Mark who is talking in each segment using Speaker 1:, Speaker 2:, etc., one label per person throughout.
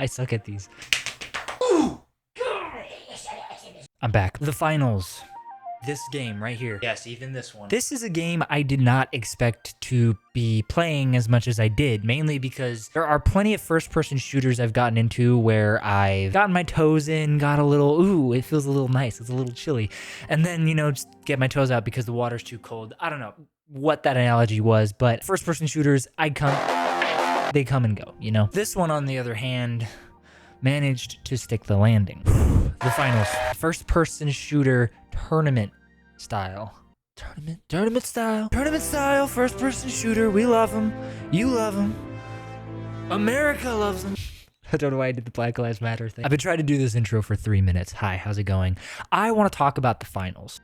Speaker 1: I suck at these. I'm back. The finals. This game right here. Yes, even this one. This is a game I did not expect to be playing as much as I did, mainly because there are plenty of first-person shooters I've gotten into where I've gotten my toes in, got a little, ooh, it feels a little nice, it's a little chilly, and then, you know, just get my toes out because the water's too cold. I don't know what that analogy was, but first-person shooters, they come and go, you know? This one, on the other hand, managed to stick the landing. The finals. First-person shooter tournament style. Tournament style, first-person shooter. We love them. You love them. America loves them. I don't know why I did the Black Lives Matter thing. I've been trying to do this intro for 3 minutes. Hi, how's it going? I want to talk about the finals.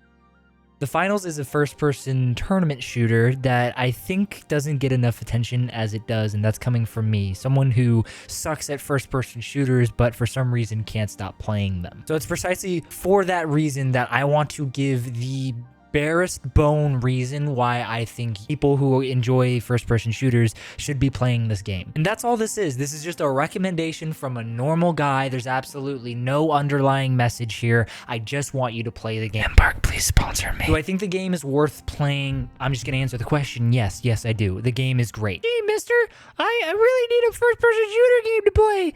Speaker 1: The finals is a first-person tournament shooter that I think doesn't get enough attention as it does, and that's coming from me, someone who sucks at first-person shooters, but for some reason can't stop playing them. So it's precisely for that reason that I want to give the barest bone reason why I think people who enjoy first-person shooters should be playing this game. And that's all this is. This is just a recommendation from a normal guy. There's absolutely no underlying message here. I just want you to play the game. Embark, please sponsor me. Do I think the game is worth playing? I'm just gonna answer the question. Yes, I do. The game is great. Hey, mister, I really need a first-person shooter game to play.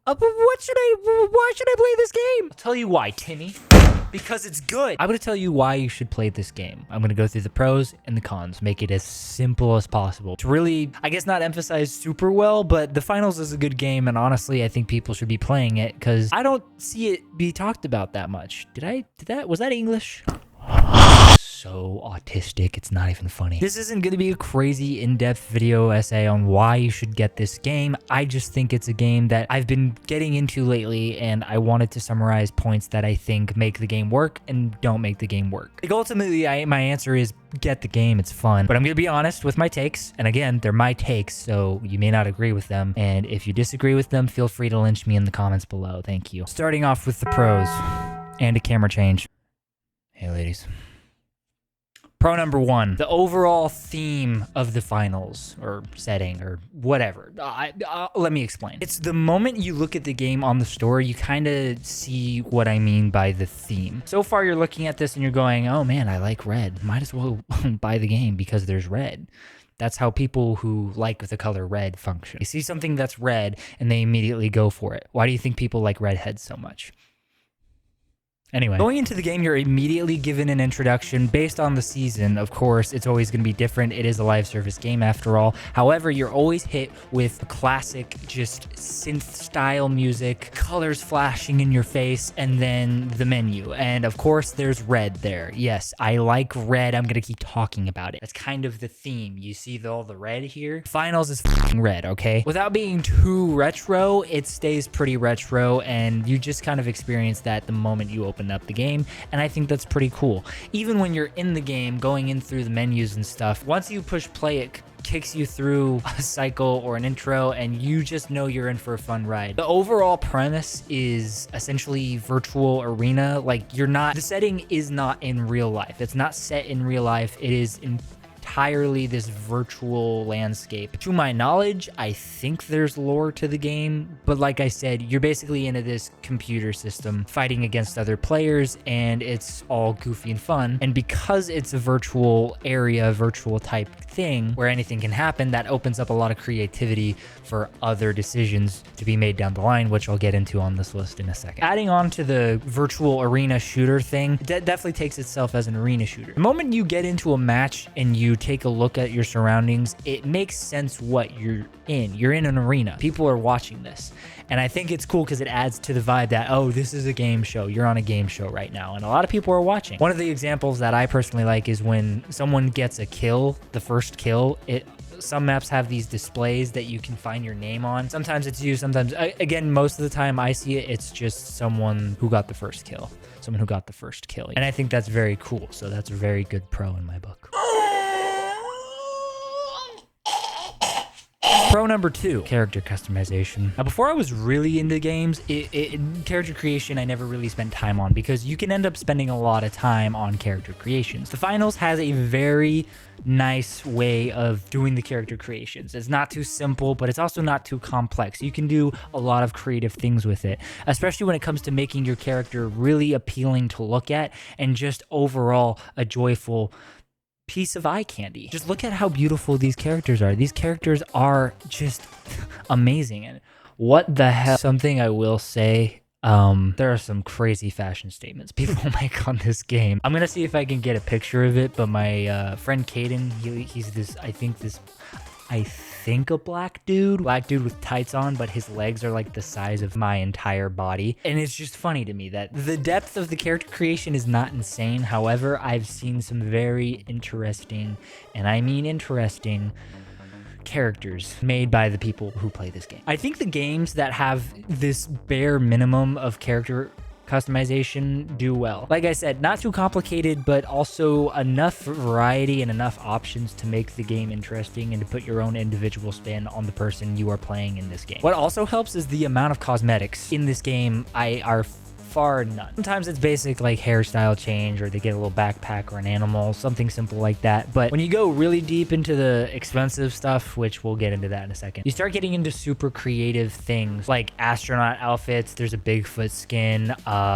Speaker 1: Why should I play this game? I'll tell you why, Timmy. Because it's good. I'm going to tell you why you should play this game. I'm going to go through the pros and the cons, make it as simple as possible. To really, I guess, not emphasize super well, but the finals is a good game, and honestly, I think people should be playing it because I don't see it be talked about that much. Was that English? So autistic, it's not even funny. This isn't going to be a crazy in-depth video essay on why you should get this game. I just think it's a game that I've been getting into lately, and I wanted to summarize points that I think make the game work and don't make the game work. Like, ultimately, my answer is get the game, it's fun. But I'm going to be honest with my takes, and again, they're my takes, so you may not agree with them, and if you disagree with them, feel free to lynch me in the comments below. Thank you. Starting off with the pros, and a camera change. Hey, ladies. Pro number one, the overall theme of the finals, or setting, or whatever. Let me explain. It's the moment you look at the game on the store, you kind of see what I mean by the theme. So far, you're looking at this and you're going, oh man, I like red. Might as well buy the game because there's red. That's how people who like the color red function. They see something that's red and they immediately go for it. Why do you think people like redheads so much? Anyway, going into the game, you're immediately given an introduction based on the season. Of course, it's always going to be different. It is a live service game after all. However, you're always hit with classic, just synth-style music, colors flashing in your face, and then the menu. And of course, there's red there. Yes, I like red. I'm going to keep talking about it. That's kind of the theme. You see all the red here? Finals is f***ing red, okay? Without being too retro, it stays pretty retro, and you just kind of experience that the moment you open up the game, and I think that's pretty cool. Even when you're in the game, going in through the menus and stuff, once you push play, it kicks you through a cycle or an intro, and you just know you're in for a fun ride. The overall premise is essentially virtual arena. Like, the setting is not in real life. It's not set in real life. It is entirely this virtual landscape. To my knowledge, I think there's lore to the game, but like I said, you're basically into this computer system fighting against other players, and it's all goofy and fun. And because it's a virtual area, virtual type thing where anything can happen, that opens up a lot of creativity for other decisions to be made down the line, which I'll get into on this list in a second. Adding on to the virtual arena shooter thing, that definitely takes itself as an arena shooter. The moment you get into a match and you take a look at your surroundings, it makes sense what you're in. You're in an arena. People are watching this. And I think it's cool because it adds to the vibe that, oh, this is a game show. You're on a game show right now. And a lot of people are watching. One of the examples that I personally like is when someone gets a kill, the first kill, some maps have these displays that you can find your name on. Sometimes it's you, sometimes, again, most of the time I see it, it's just someone who got the first kill. Someone who got the first kill. And I think that's very cool. So that's a very good pro in my book. Pro number 2, character customization. Now, before I was really into games, character creation I never really spent time on because you can end up spending a lot of time on character creations. The Finals has a very nice way of doing the character creations. It's not too simple, but it's also not too complex. You can do a lot of creative things with it, especially when it comes to making your character really appealing to look at and just overall a joyful piece of eye candy. Just look at how beautiful these characters are. These characters are just amazing. And what the hell? Something I will say, there are some crazy fashion statements people make on this game. I'm gonna see if I can get a picture of it, but my friend Caden, he's this, I think a black dude with tights on, but his legs are like the size of my entire body. And it's just funny to me that the depth of the character creation is not insane. However, I've seen some very interesting, and I mean interesting, characters made by the people who play this game. I think the games that have this bare minimum of character customization do well. Like I said, not too complicated, but also enough variety and enough options to make the game interesting and to put your own individual spin on the person you are playing in this game. What also helps is the amount of cosmetics in this game are far none. Sometimes it's basic like hairstyle change, or they get a little backpack or an animal, something simple like that. But when you go really deep into the expensive stuff, which we'll get into that in a second, you start getting into super creative things like astronaut outfits. There's a Bigfoot skin,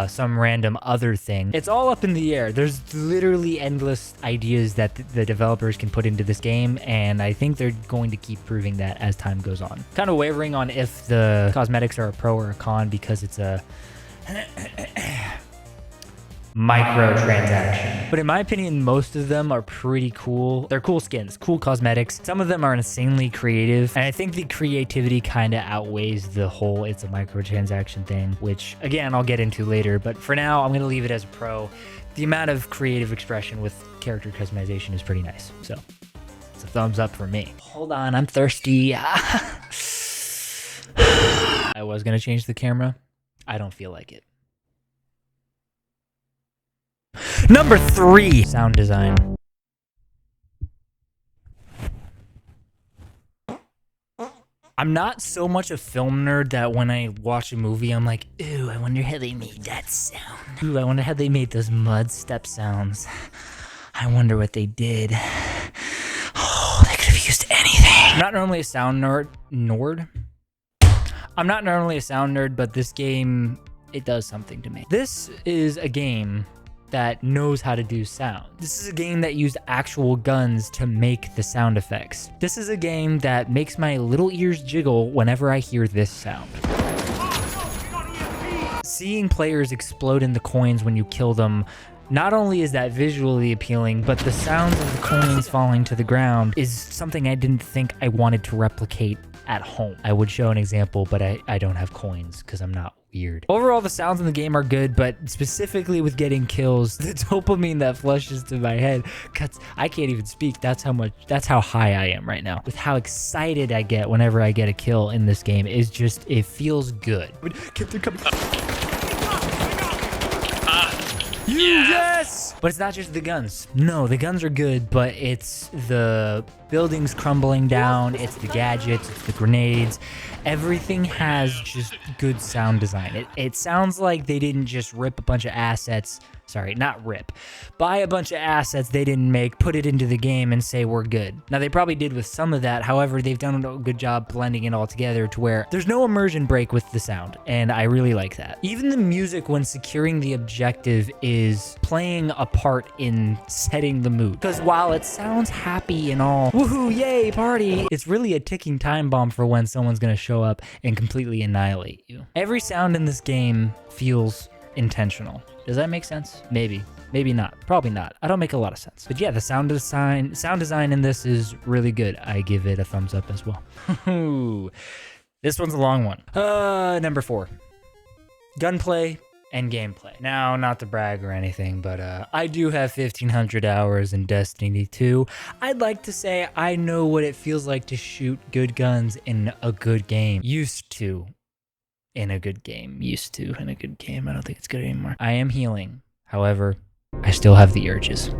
Speaker 1: some random other thing. It's all up in the air. There's literally endless ideas that the developers can put into this game, and I think they're going to keep proving that as time goes on. Kind of wavering on if the cosmetics are a pro or a con because it's a microtransaction. But in my opinion, most of them are pretty cool. They're cool skins, cool cosmetics. Some of them are insanely creative, and I think the creativity kind of outweighs the whole it's a microtransaction thing, which again, I'll get into later. But for now, I'm going to leave it as a pro. The amount of creative expression with character customization is pretty nice. So it's a thumbs up for me. Hold on, I'm thirsty. I was going to change the camera. I don't feel like it. Number 3, sound design. I'm not so much a film nerd that when I watch a movie, I'm like, ooh, I wonder how they made that sound. Ooh, I wonder how they made those mud step sounds. I wonder what they did. Oh, they could have used anything. I'm not normally a sound nerd. I'm not normally a sound nerd, but this game, it does something to me. This is a game that knows how to do sound. This is a game that used actual guns to make the sound effects. This is a game that makes my little ears jiggle whenever I hear this sound. Seeing players explode in the coins when you kill them, not only is that visually appealing, but the sounds of the coins falling to the ground is something I didn't think I wanted to replicate at home. I would show an example, but I don't have coins because I'm not weird. Overall, the sounds in the game are good, but specifically with getting kills, the dopamine that flushes to my head, cuts. I can't even speak. That's how high I am right now. With how excited I get whenever I get a kill in this game is just, it feels good. They're coming. Yes! But it's not just the guns. No, the guns are good, but it's the buildings crumbling down, it's the gadgets, it's the grenades. Everything has just good sound design. It sounds like they didn't just rip a bunch of assets. Sorry, not rip. Buy a bunch of assets they didn't make, put it into the game, and say we're good. Now, they probably did with some of that. However, they've done a good job blending it all together to where there's no immersion break with the sound, and I really like that. Even the music when securing the objective is playing a part in setting the mood. Because while it sounds happy and all, woohoo, yay, party, it's really a ticking time bomb for when someone's gonna show up and completely annihilate you. Every sound in this game feels intentional. Does that make sense? Maybe. Maybe not. Probably not. I don't make a lot of sense. But yeah, the sound design in this is really good. I give it a thumbs up as well. This one's a long one. Number 4. Gunplay and gameplay. Now, not to brag or anything, but I do have 1,500 hours in Destiny 2. I'd like to say I know what it feels like to shoot good guns in a good game. Used to. In a good game. Used to in a good game. I don't think it's good anymore. I am healing. However, I still have the urges.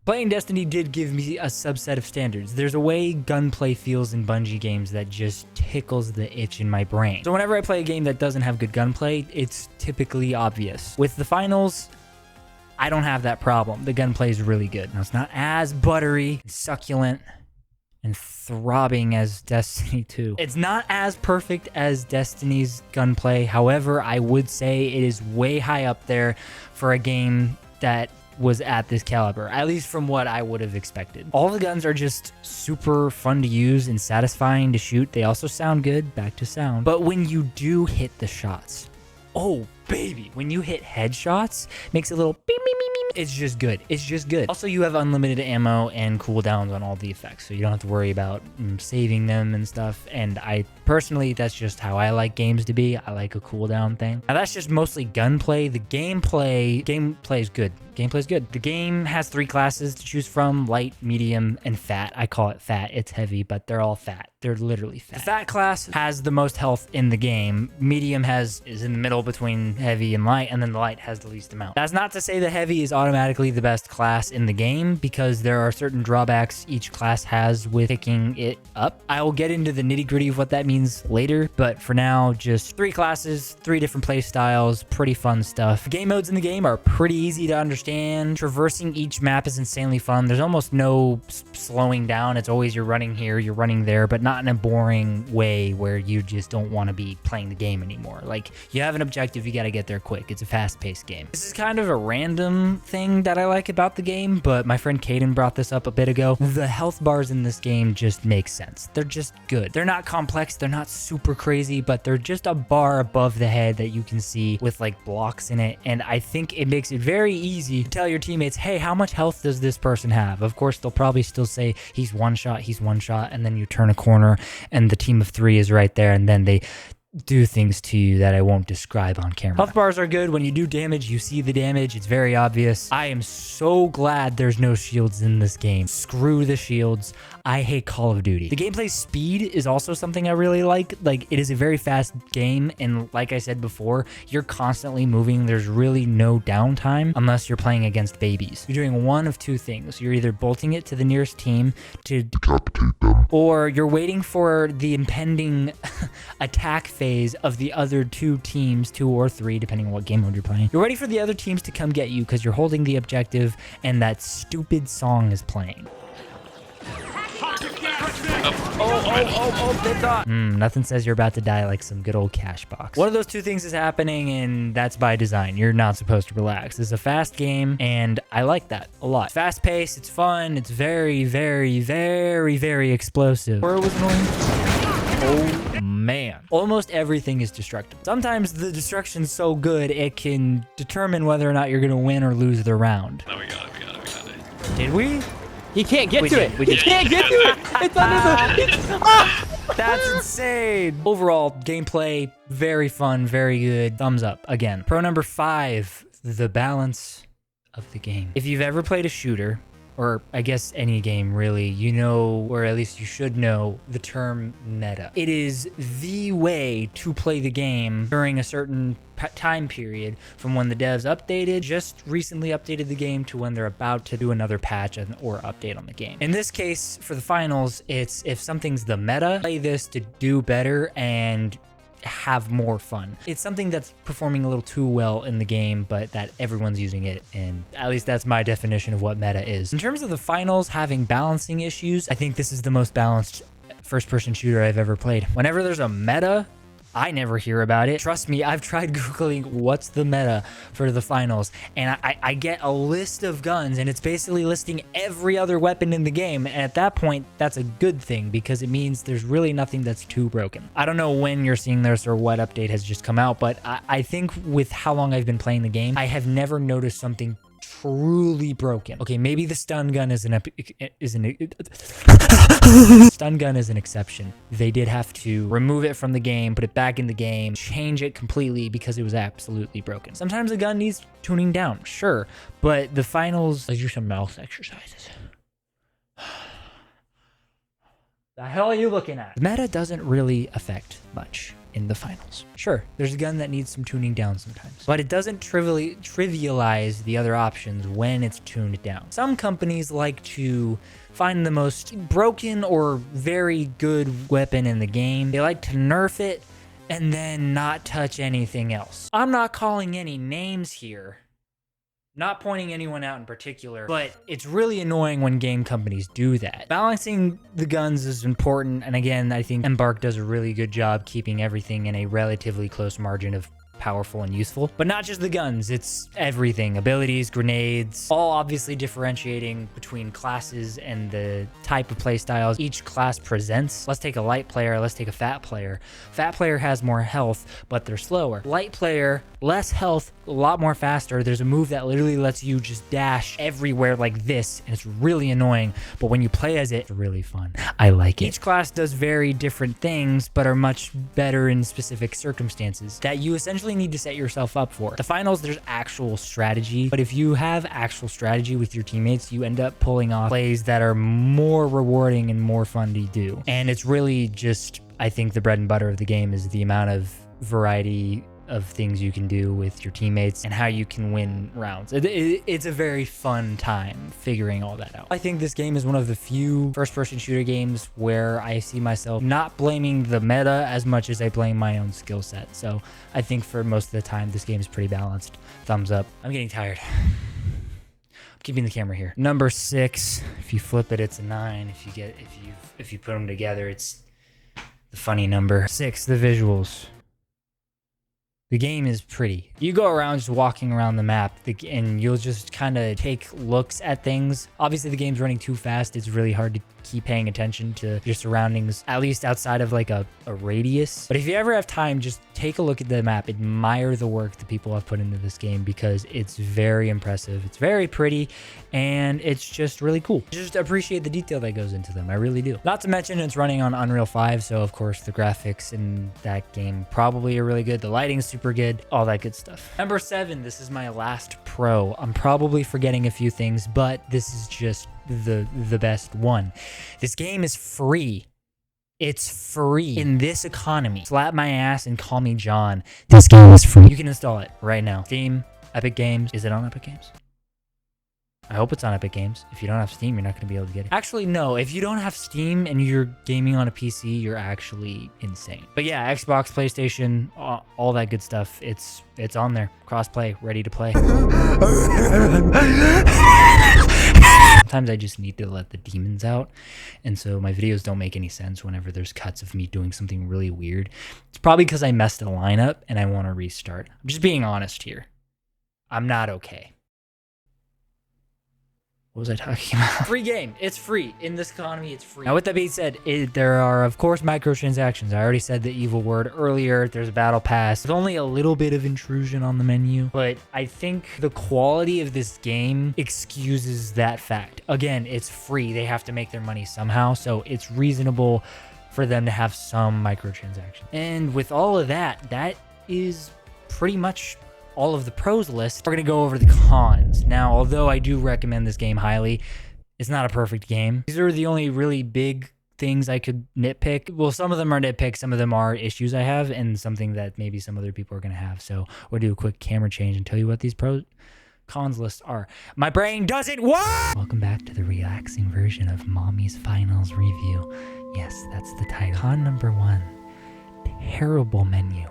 Speaker 1: Playing Destiny did give me a subset of standards. There's a way gunplay feels in Bungie games that just tickles the itch in my brain. So whenever I play a game that doesn't have good gunplay, it's typically obvious. With the finals, I don't have that problem. The gunplay is really good. Now, it's not as buttery, succulent, and throbbing as Destiny 2. It's not as perfect as Destiny's gunplay. However, I would say it is way high up there for a game that was at this caliber, at least from what I would have expected. All the guns are just super fun to use and satisfying to shoot. They also sound good, back to sound. But when you do hit the shots, oh baby, when you hit headshots, makes a little beep, beep, beep, beep. It's just good. It's just good. Also, you have unlimited ammo and cooldowns on all the effects, so you don't have to worry about saving them and stuff. And I personally, that's just how I like games to be. I like a cooldown thing. Now, that's just mostly gunplay. The gameplay is good. Gameplay's good. The game has 3 classes to choose from: light, medium, and fat. I call it fat. It's heavy, but they're all fat. They're literally fat. The fat class has the most health in the game. Medium is in the middle between heavy and light, and then the light has the least amount. That's not to say the heavy is automatically the best class in the game, because there are certain drawbacks each class has with picking it up. I will get into the nitty-gritty of what that means later, but for now, just 3 classes, 3 different play styles, pretty fun stuff. The game modes in the game are pretty easy to understand. Traversing each map is insanely fun. There's almost no slowing down. It's always you're running here, you're running there, but not in a boring way where you just don't want to be playing the game anymore. Like, you have an objective, you got to get there quick. It's a fast-paced game. This is kind of a random thing that I like about the game, but my friend Caden brought this up a bit ago. The health bars in this game just make sense. They're just good. They're not complex, they're not super crazy, but they're just a bar above the head that you can see with like blocks in it, and I think it makes it very easy to tell your teammates, hey, how much health does this person have? Of course, they'll probably still say he's one shot, and then you turn a corner and the team of 3 is right there, and then they do things to you that I won't describe on camera. Health bars are good. When you do damage, you see the damage. It's very obvious. I am so glad there's no shields in this game. Screw the shields. I hate Call of Duty. The gameplay speed is also something I really like. Like, it is a very fast game, and like I said before, you're constantly moving. There's really no downtime unless you're playing against babies. You're doing one of 2 things. You're either bolting it to the nearest team to decapitate them, or you're waiting for the impending attack phase of the other 2 teams, 2 or 3, depending on what game mode you're playing. You're waiting for the other teams to come get you because you're holding the objective and that stupid song is playing. Nothing says you're about to die like some good old cash box. One of those 2 things is happening, and that's by design. You're not supposed to relax. This is a fast game, and I like that a lot. Fast paced, it's fun, it's very, very, very, very explosive. Where was annoying? Oh man. Almost everything is destructible. Sometimes the destruction's so good, it can determine whether or not you're gonna win or lose the round.
Speaker 2: No, we got it.
Speaker 1: Did we?
Speaker 3: He can't get to it. He can't get to it. It's under the...
Speaker 1: That's insane. Overall, gameplay, very fun, very good. Thumbs up. Again, pro number 5, the balance of the game. If you've ever played a shooter, or I guess any game really, you know, or at least you should know, the term meta. It is the way to play the game during a certain time period, from when the devs just recently updated the game, to when they're about to do another patch or update on the game. In this case, for the finals, it's if something's the meta, play this to do better and have more fun. It's something that's performing a little too well in the game, but that everyone's using it, and at least that's my definition of what meta is. In terms of the finals having balancing issues, I think this is the most balanced first-person shooter I've ever played. Whenever there's a meta, I never hear about it. Trust me, I've tried Googling what's the meta for the finals, and I get a list of guns, and it's basically listing every other weapon in the game, and at that point, that's a good thing, because it means there's really nothing that's too broken. I don't know when you're seeing this or what update has just come out, but I think with how long I've been playing the game, I have never noticed something truly broken. Okay, maybe the stun gun is stun gun is an exception. They did have to remove it from the game, put it back in the game, change it completely because it was absolutely broken. Sometimes the gun needs tuning down, sure, but the finals, let's do some mouth exercises. The hell are you looking at? The meta doesn't really affect much in the finals. Sure, there's a gun that needs some tuning down sometimes, but it doesn't trivialize the other options when it's tuned down. Some companies like to find the most broken or very good weapon in the game. They like to nerf it and then not touch anything else. I'm not calling any names here, not pointing anyone out in particular, but it's really annoying when game companies do that. Balancing the guns is important, and again, I think Embark does a really good job keeping everything in a relatively close margin of powerful and useful. But not just the guns, it's everything. Abilities, grenades, all obviously differentiating between classes and the type of play styles each class presents. Let's take a light player, let's take a fat player. Fat player has more health, but they're slower. Light player, less health, a lot more faster. There's a move that literally lets you just dash everywhere like this, and it's really annoying, but when you play as it, it's really fun. I like it. Each class does very different things, but are much better in specific circumstances that you essentially need to set yourself up for. The finals, there's actual strategy, but if you have actual strategy with your teammates, you end up pulling off plays that are more rewarding and more fun to do. And it's really just, I think the bread and butter of the game is the amount of variety of things you can do with your teammates and how you can win rounds. It's a very fun time figuring all that out. I think this game is one of the few first-person shooter games where I see myself not blaming the meta as much as I blame my own skill set. So I think for most of the time, this game is pretty balanced. Thumbs up. I'm getting tired. I'm keeping the camera here. Number 6. If you flip it, it's a 9. If you put them together, it's the funny number. 6. The visuals. The game is pretty. You go around just walking around the map and you'll just kind of take looks at things. Obviously the game's running too fast. It's really hard to keep paying attention to your surroundings, at least outside of like a radius. But if you ever have time, just take a look at the map, admire the work that people have put into this game because it's very impressive. It's very pretty and it's just really cool. Just appreciate the detail that goes into them. I really do. Not to mention it's running on Unreal 5. So of course the graphics in that game probably are really good. The lighting's super good, all that good stuff. Number 7, this is my last pro. I'm probably forgetting a few things, but this is just the best one. This game is free. It's free in this economy. Slap my ass and call me John. This game is free. You can install it right now. Steam, Epic Games. Is it on Epic Games? I hope it's on Epic Games. If you don't have Steam, you're not going to be able to get it. Actually, no. If you don't have Steam and you're gaming on a PC, you're actually insane. But yeah, Xbox, PlayStation, all that good stuff. It's on there. Crossplay, ready to play. Sometimes I just need to let the demons out. And so my videos don't make any sense whenever there's cuts of me doing something really weird. It's probably because I messed the line up and I want to restart. I'm just being honest here. I'm not okay. What was I talking about? Free game. It's free. In this economy, it's free. Now, with that being said, there are, of course, microtransactions. I already said the evil word earlier. There's a battle pass. There's only a little bit of intrusion on the menu, but I think the quality of this game excuses that fact. Again, it's free. They have to make their money somehow, so it's reasonable for them to have some microtransactions. And with all of that, that is pretty much all of the pros list. We're going to go over the cons. Now, although I do recommend this game highly, it's not a perfect game. These are the only really big things I could nitpick. Well, some of them are nitpicks, some of them are issues I have, and something that maybe some other people are going to have. So we'll do a quick camera change and tell you what these cons lists are. My brain doesn't work! Welcome back to the relaxing version of Mommy's Finals review. Yes, that's the title. Con number 1, terrible menu.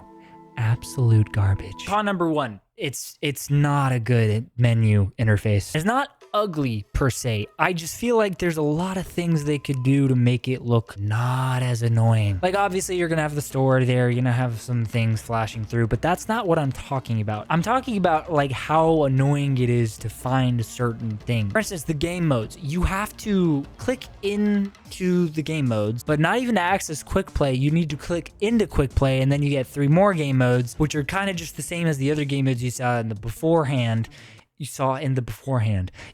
Speaker 1: Absolute garbage. Con number 1, it's not a good menu interface. It's not ugly per se. I just feel like there's a lot of things they could do to make it look not as annoying. Like obviously you're gonna have the store there, you're gonna have some things flashing through, but that's not what I'm talking about. I'm talking about like how annoying it is to find certain things. For instance, the game modes. You have to click into the game modes, but not even to access quick play. You need to click into quick play and then you get 3 more game modes, which are kind of just the same as the other game modes you saw in the beforehand.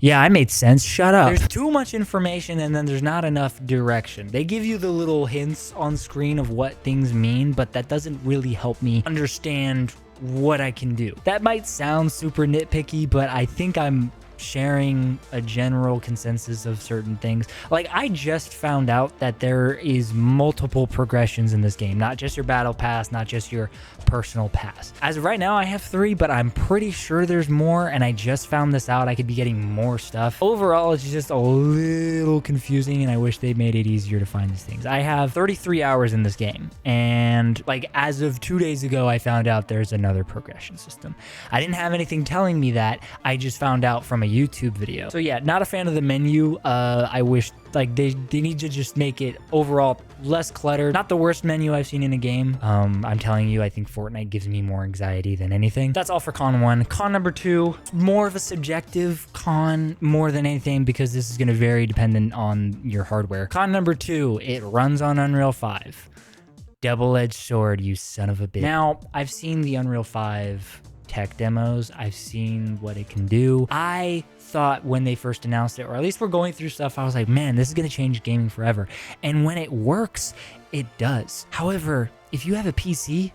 Speaker 1: Yeah, I made sense. Shut up. There's too much information and then there's not enough direction. They give you the little hints on screen of what things mean, but that doesn't really help me understand what I can do. That might sound super nitpicky, but I think I'm sharing a general consensus of certain things. Like, I just found out that there is multiple progressions in this game, not just your battle pass, not just your personal pass. As of right now, I have 3, but I'm pretty sure there's more, and I just found this out. I could be getting more stuff. Overall, it's just a little confusing, and I wish they made it easier to find these things. I have 33 hours in this game, and like as of 2 days ago, I found out there's another progression system. I didn't have anything telling me that. I just found out from a YouTube video. So yeah, not a fan of the menu. I wish like they need to just make it overall less cluttered. Not the worst menu I've seen in a game. I'm telling you, I think Fortnite gives me more anxiety than anything. That's all for con 1. Con number 2, more of a subjective con more than anything, because this is going to vary dependent on your hardware. Con number 2, it runs on Unreal 5. Double-edged sword, you son of a bitch. Now, I've seen the Unreal 5 tech demos. I've seen what it can do. I thought when they first announced it, or at least we're going through stuff, I was like, man, this is going to change gaming forever. And when it works, it does. However, if you have a PC,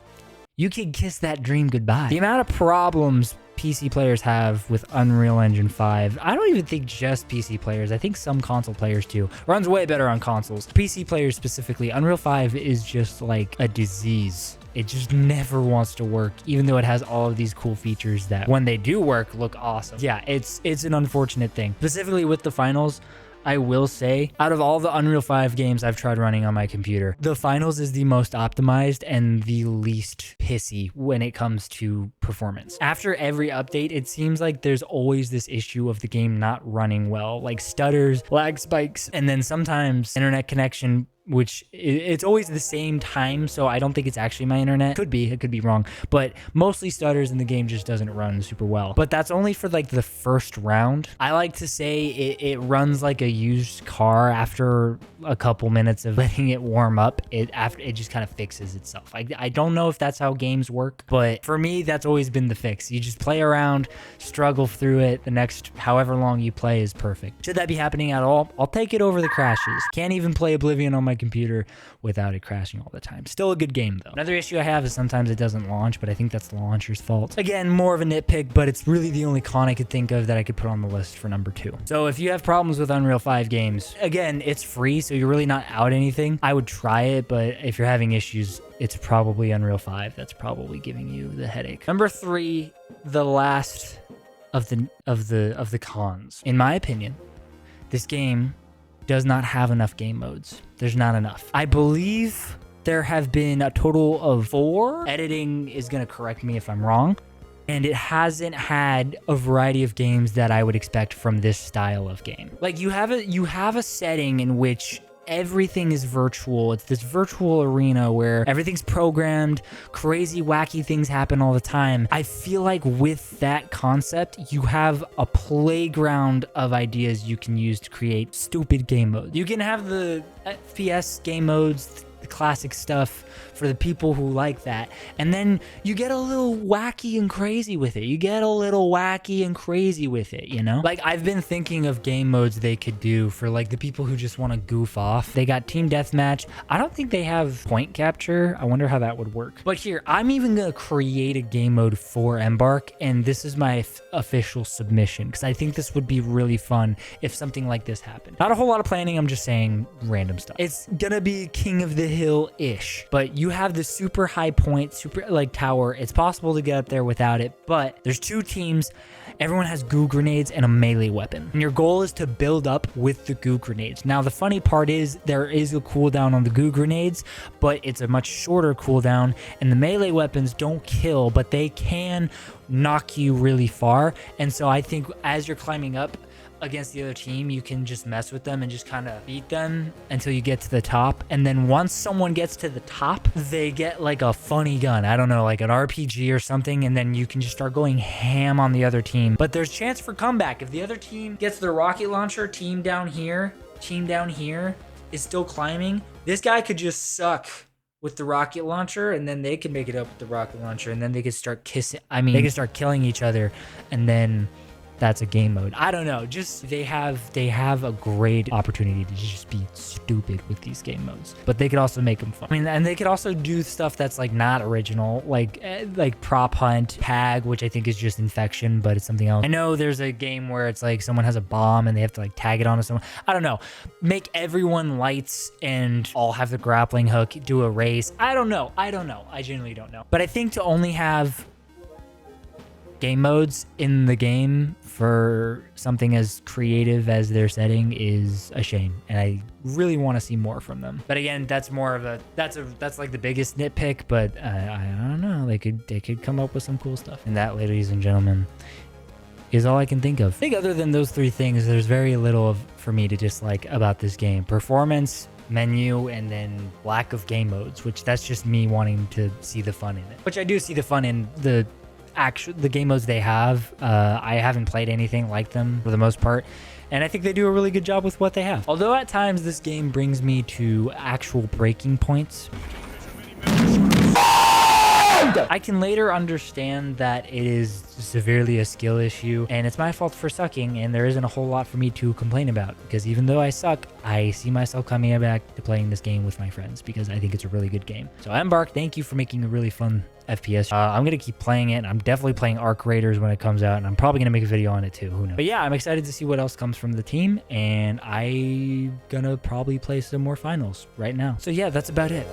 Speaker 1: you can kiss that dream goodbye. The amount of problems PC players have with Unreal Engine 5, I don't even think just PC players, I think some console players too. Runs way better on consoles. PC players specifically, Unreal 5 is just like a disease. It just never wants to work, even though it has all of these cool features that when they do work, look awesome. Yeah, it's an unfortunate thing. Specifically with the finals, I will say, out of all the Unreal 5 games I've tried running on my computer, the finals is the most optimized and the least pissy when it comes to performance. After every update, it seems like there's always this issue of the game not running well, like stutters, lag spikes, and then sometimes internet connection, which it's always the same time, so I don't think it's actually my internet. It could be wrong, but mostly stutters and the game just doesn't run super well. But that's only for like the first round. I like to say it runs like a used car. After a couple minutes of letting it warm up, it just kind of fixes itself. I don't know if that's how games work, but for me, that's always been the fix. You just play around, struggle through it. The next however long you play is perfect. Should that be happening at all, I'll take it over the crashes. Can't even play Oblivion on my computer without it crashing all the time. Still a good game though. Another issue I have is sometimes it doesn't launch, but I think that's the launcher's fault. Again, more of a nitpick, but it's really the only con I could think of that I could put on the list for number 2. So if you have problems with Unreal 5 games, again, it's free, so you're really not out anything. I would try it, but if you're having issues, it's probably Unreal 5 that's probably giving you the headache. Number 3, the last of the cons. In my opinion, this game does not have enough game modes. There's not enough. I believe there have been a total of 4. Editing is going to correct me if I'm wrong. And it hasn't had a variety of games that I would expect from this style of game. Like you have a setting in which everything is virtual. It's this virtual arena where everything's programmed, crazy, wacky things happen all the time. I feel like with that concept, you have a playground of ideas you can use to create stupid game modes. You can have the FPS game modes, the classic stuff for the people who like that, and then you get a little wacky and crazy with it. You know? Like, I've been thinking of game modes they could do for like the people who just want to goof off. They got team deathmatch. I don't think they have point capture. I wonder how that would work. But here, I'm even gonna create a game mode for Embark, and this is my official submission, because I think this would be really fun if something like this happened. Not a whole lot of planning, I'm just saying random stuff. It's gonna be King of the Hill-ish, but you have the super high point, super like tower. It's possible to get up there without it, but there's 2 teams. Everyone has goo grenades and a melee weapon, and your goal is to build up with the goo grenades. Now, the funny part is there is a cooldown on the goo grenades, but it's a much shorter cooldown, and the melee weapons don't kill, but they can knock you really far. And so I think as you're climbing up against the other team, you can just mess with them and just kind of beat them until you get to the top. And then once someone gets to the top, they get like a funny gun, I don't know, like an RPG or something, and then you can just start going ham on the other team. But there's chance for comeback. If the other team gets their rocket launcher, team down here is still climbing, this guy could just suck with the rocket launcher, and then they can make it up with the rocket launcher, and then they can start killing each other, and then that's a game mode. I don't know. Just they have a great opportunity to just be stupid with these game modes, but they could also make them fun. I mean, and they could also do stuff that's like not original, like prop hunt, tag, which I think is just infection, but it's something else. I know there's a game where it's like someone has a bomb and they have to like tag it onto someone. I don't know. Make everyone lights and all have the grappling hook, do a race. I don't know. I genuinely don't know. But I think to only have game modes in the game for something as creative as their setting is a shame, and I really want to see more from them. But again, that's more of a that's like the biggest nitpick, but I don't know, they could come up with some cool stuff. And that, ladies and gentlemen, is all I can think of. I think other than those three things, there's very little for me to dislike about this game. Performance, menu, and then lack of game modes, which that's just me wanting to see the fun in it, which I do see the fun in the game modes they have. I haven't played anything like them for the most part, and I think they do a really good job with what they have. Although at times this game brings me to actual breaking points, I can later understand that it is severely a skill issue, and it's my fault for sucking, and there isn't a whole lot for me to complain about, because even though I suck, I see myself coming back to playing this game with my friends because I think it's a really good game. So Embark, thank you for making a really fun FPS. I'm gonna keep playing it. I'm definitely playing Arc Raiders when it comes out, and I'm probably gonna make a video on it too, who knows. But yeah, I'm excited to see what else comes from the team, and I'm gonna probably play some more finals right now. So yeah, that's about it.